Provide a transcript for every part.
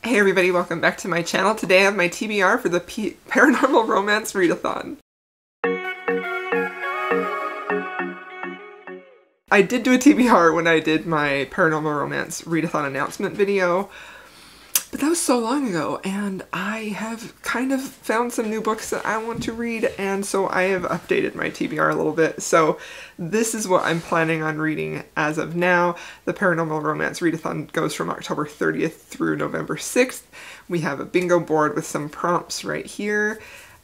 Hey everybody, welcome back to my channel. Today I have my TBR for the Paranormal Romance Readathon. I did do a TBR when I did my Paranormal Romance Readathon announcement video, but that was so long ago, and I have kind of found some new books that I want to read, and so I have updated my TBR a little bit. So this is what I'm planning on reading as of now. The Paranormal Romance Readathon goes from October 30th through November 6th. We have a bingo board with some prompts right here,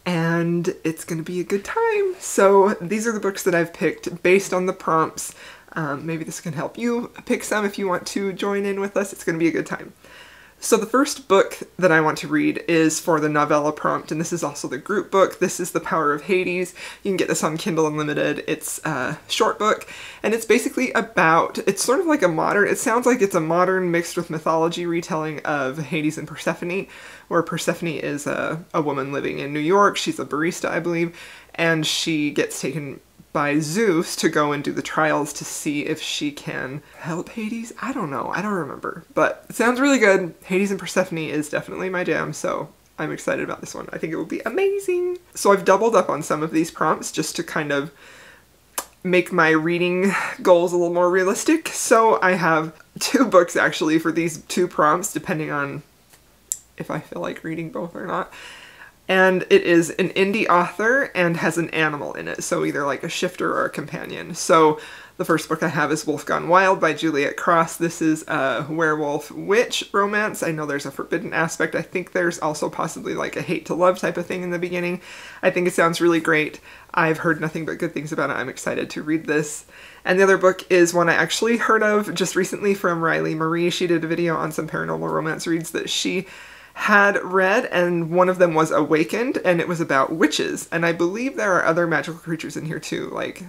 and it's going to be a good time. So these are the books that I've picked based on the prompts. Maybe this can help you pick some if you want to join in with us. It's going to be a good time. So the first book that I want to read is for the Novella prompt, and this is also the group book. This is The Power of Hades. You can get this on Kindle Unlimited. It's a short book, and it's basically about, it's sort of like a modern, it sounds like it's a modern mixed with mythology retelling of Hades and Persephone, where Persephone is a woman living in New York. She's a barista, I believe, and she gets taken by Zeus to go and do the trials to see if she can help Hades. I don't know. I don't remember. But it sounds really good. Hades and Persephone is definitely my jam, so I'm excited about this one. I think it will be amazing. So I've doubled up on some of these prompts just to kind of make my reading goals a little more realistic. So I have 2 books actually for these 2 prompts, depending on if I feel like reading both or not. And it is an indie author and has an animal in it, so either like a shifter or a companion. So the first book I have is Wolf Gone Wild by Juliet Cross. This is a werewolf witch romance. I know there's a forbidden aspect. I think there's also possibly like a hate to love type of thing in the beginning. I think it sounds really great. I've heard nothing but good things about it. I'm excited to read this. And the other book is one I actually heard of just recently from Riley Marie. She did a video on some paranormal romance reads that she had read, and one of them was Awakened, and it was about witches. And I believe there are other magical creatures in here too, like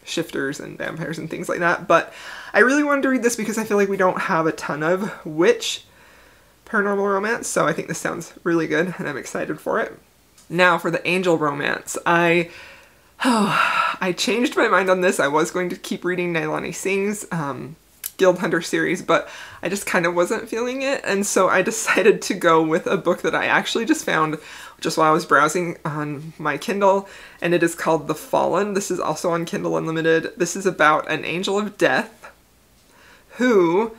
shifters and vampires and things like that. But I really wanted to read this because I feel like we don't have a ton of witch paranormal romance, so I think this sounds really good, and I'm excited for it. Now for the angel romance. I changed my mind on this. I was going to keep reading Nailani Singh's Guild Hunter series, but I just kind of wasn't feeling it, and so I decided to go with a book that I actually just found just while I was browsing on my Kindle, and it is called The Fallen. This is also on Kindle Unlimited. This is about an angel of death who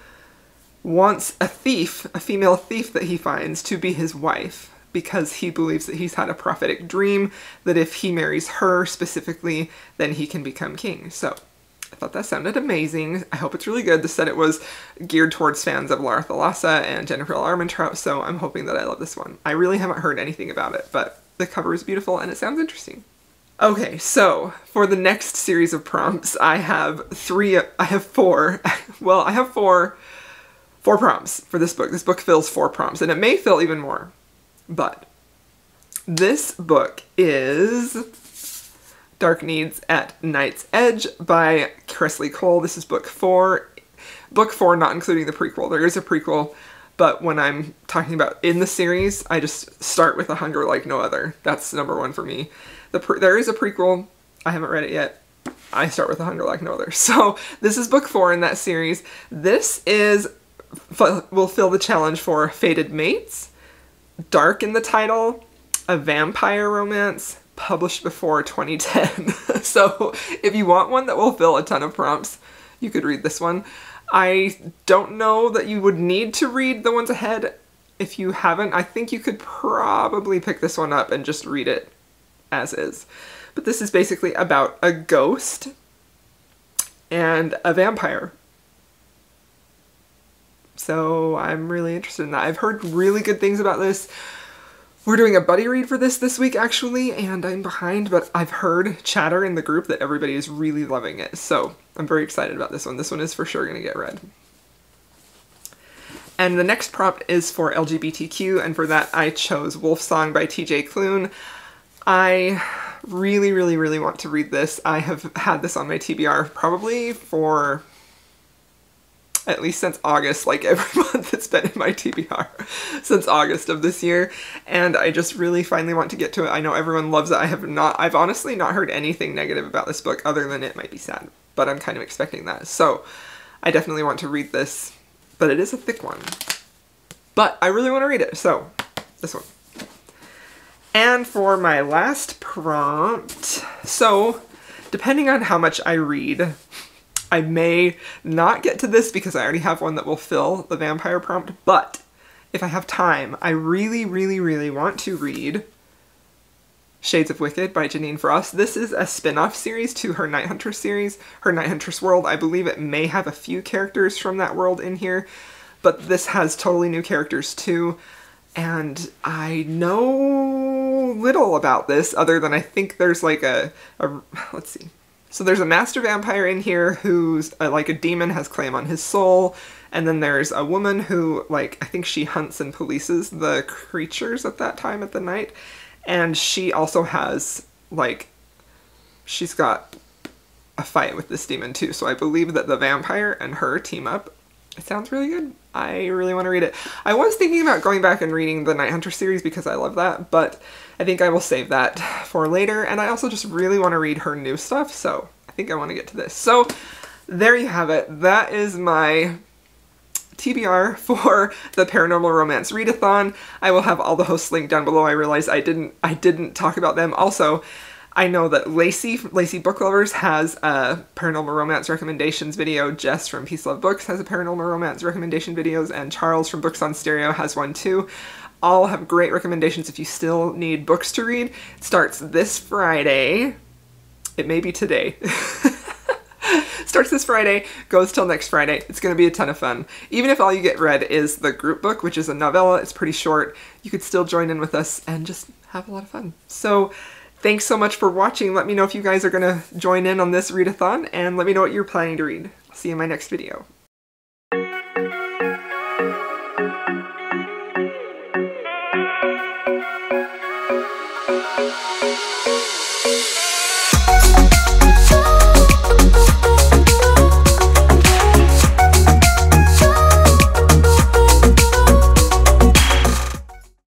wants a thief, a female thief that he finds, to be his wife, because he believes that he's had a prophetic dream that if he marries her specifically, then he can become king. So I thought that sounded amazing. I hope it's really good. This said it was geared towards fans of Lara Thalassa and Jennifer L. Armentrout, so I'm hoping that I love this one. I really haven't heard anything about it, but the cover is beautiful and it sounds interesting. Okay, so for the next series of prompts, I have 4 prompts for this book. This book fills 4 prompts, and it may fill even more, but this book is Dark Needs at Night's Edge by Kresley Cole. This is book 4. Book 4, not including the prequel. There is a prequel, but when I'm talking about in the series, I just start with A Hunger Like No Other. That's number 1 for me. There is a prequel. I haven't read it yet. I start with A Hunger Like No Other. So this is book 4 in that series. This will fill the challenge for Fated Mates, dark in the title, a vampire romance, published before 2010. So if you want one that will fill a ton of prompts, you could read this one. I don't know that you would need to read the ones ahead. If you haven't, I think you could probably pick this one up and just read it as is. But this is basically about a ghost and a vampire. So I'm really interested in that. I've heard really good things about this. We're doing a buddy read for this week, actually, and I'm behind, but I've heard chatter in the group that everybody is really loving it, so I'm very excited about this one. This one is for sure going to get read. And the next prompt is for LGBTQ, and for that I chose Wolfsong by TJ Klune. I really, really, really want to read this. I have had this on my TBR probably for at least since August, like every month it's been in my TBR since August of this year, and I just really finally want to get to it. I know everyone loves it. I've honestly not heard anything negative about this book other than it might be sad, but I'm kind of expecting that. So I definitely want to read this, but it is a thick one. But I really want to read it, so this one. And for my last prompt, so depending on how much I read, I may not get to this because I already have one that will fill the vampire prompt, but if I have time, I really, really, really want to read Shades of Wicked by Janine Frost. This is a spin-off series to her Night Huntress series, her Night Huntress world. I believe it may have a few characters from that world in here, but this has totally new characters too. And I know little about this other than I think there's like let's see. So there's a master vampire in here who's like a demon has claim on his soul. And then there's a woman who, like, I think she hunts and polices the creatures at that time at the night. And she also has, like, she's got a fight with this demon too. So I believe that the vampire and her team up. It sounds really good. I really want to read it. I was thinking about going back and reading the Night Hunter series because I love that, but I think I will save that for later. And I also just really want to read her new stuff, so I think I want to get to this. So there you have it. That is my TBR for the Paranormal Romance Readathon. I will have all the hosts linked down below. I realized I didn't talk about them. Also, I know that Lacey Book Lovers has a Paranormal Romance recommendations video. Jess from Peace Love Books has a Paranormal Romance recommendation videos, and Charles from Books on Stereo has one too. All have great recommendations if you still need books to read. It starts this Friday. It may be today. Starts this Friday, goes till next Friday. It's going to be a ton of fun. Even if all you get read is the group book, which is a novella, it's pretty short, you could still join in with us and just have a lot of fun. So thanks so much for watching. Let me know if you guys are going to join in on this readathon, and let me know what you're planning to read. I'll see you in my next video.